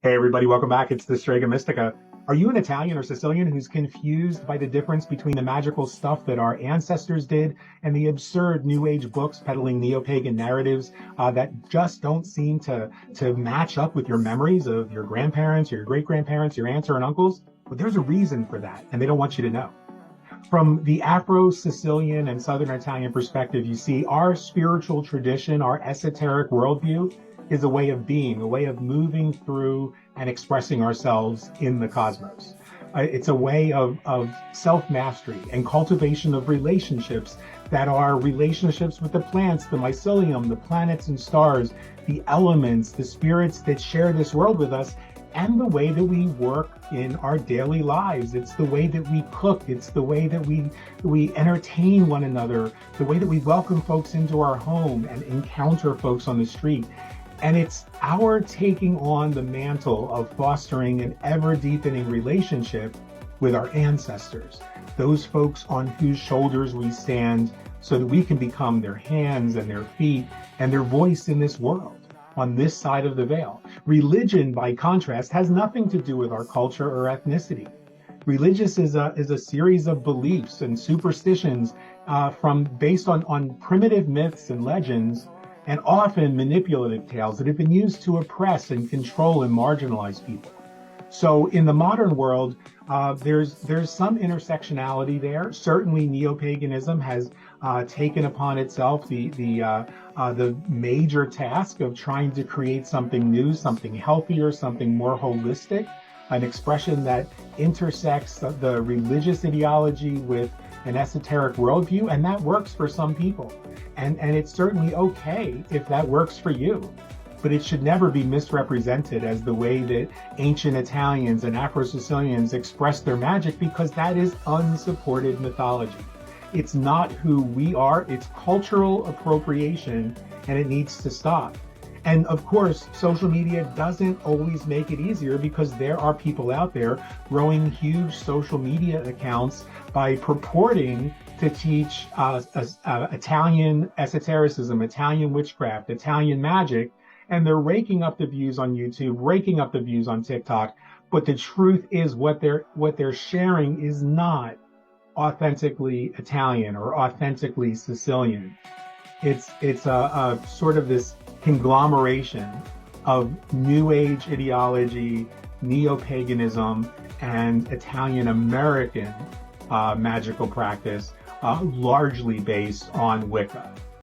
Hey everybody, welcome back. It's the Strega Mystica. Are you an Italian or Sicilian who's confused by the difference between the magical stuff that our ancestors did and the absurd New Age books peddling neo-pagan narratives that just don't seem to match up with your memories of your grandparents, or your great-grandparents, your aunts or uncles? Well, there's a reason for that, and they don't want you to know. From the Afro-Sicilian and Southern Italian perspective, you see our spiritual tradition, our esoteric worldview is a way of being, a way of moving through and expressing ourselves in the cosmos. It's a way of self-mastery and cultivation of relationships that are relationships with the plants, the mycelium, the planets and stars, the elements, the spirits that share this world with us, and the way that we work in our daily lives. It's the way that we cook. It's the way that we entertain one another, the way that we welcome folks into our home and encounter folks on the street. And it's our taking on the mantle of fostering an ever-deepening relationship with our ancestors, those folks on whose shoulders we stand so that we can become their hands and their feet and their voice in this world, on this side of the veil. Religion, by contrast, has nothing to do with our culture or ethnicity. Religious is a series of beliefs and superstitions based on primitive myths and legends, and often manipulative tales that have been used to oppress and control and marginalize people. So in the modern world, there's some intersectionality there. Certainly, neo-paganism has taken upon itself the major task of trying to create something new, something healthier, something more holistic, an expression that intersects the religious ideology with an esoteric worldview, and that works for some people. And it's certainly okay if that works for you, but it should never be misrepresented as the way that ancient Italians and Afro-Sicilians expressed their magic, because that is unsupported mythology. It's not who we are, it's cultural appropriation, and it needs to stop. And of course, social media doesn't always make it easier, because there are people out there growing huge social media accounts by purporting to teach Italian esotericism, Italian witchcraft, Italian magic, and they're raking up the views on YouTube, raking up the views on TikTok. But the truth is, what they're sharing is not authentically Italian or authentically Sicilian. It's a sort of this conglomeration of New Age ideology, neo-paganism, and Italian-American magical practice, largely based on Wicca.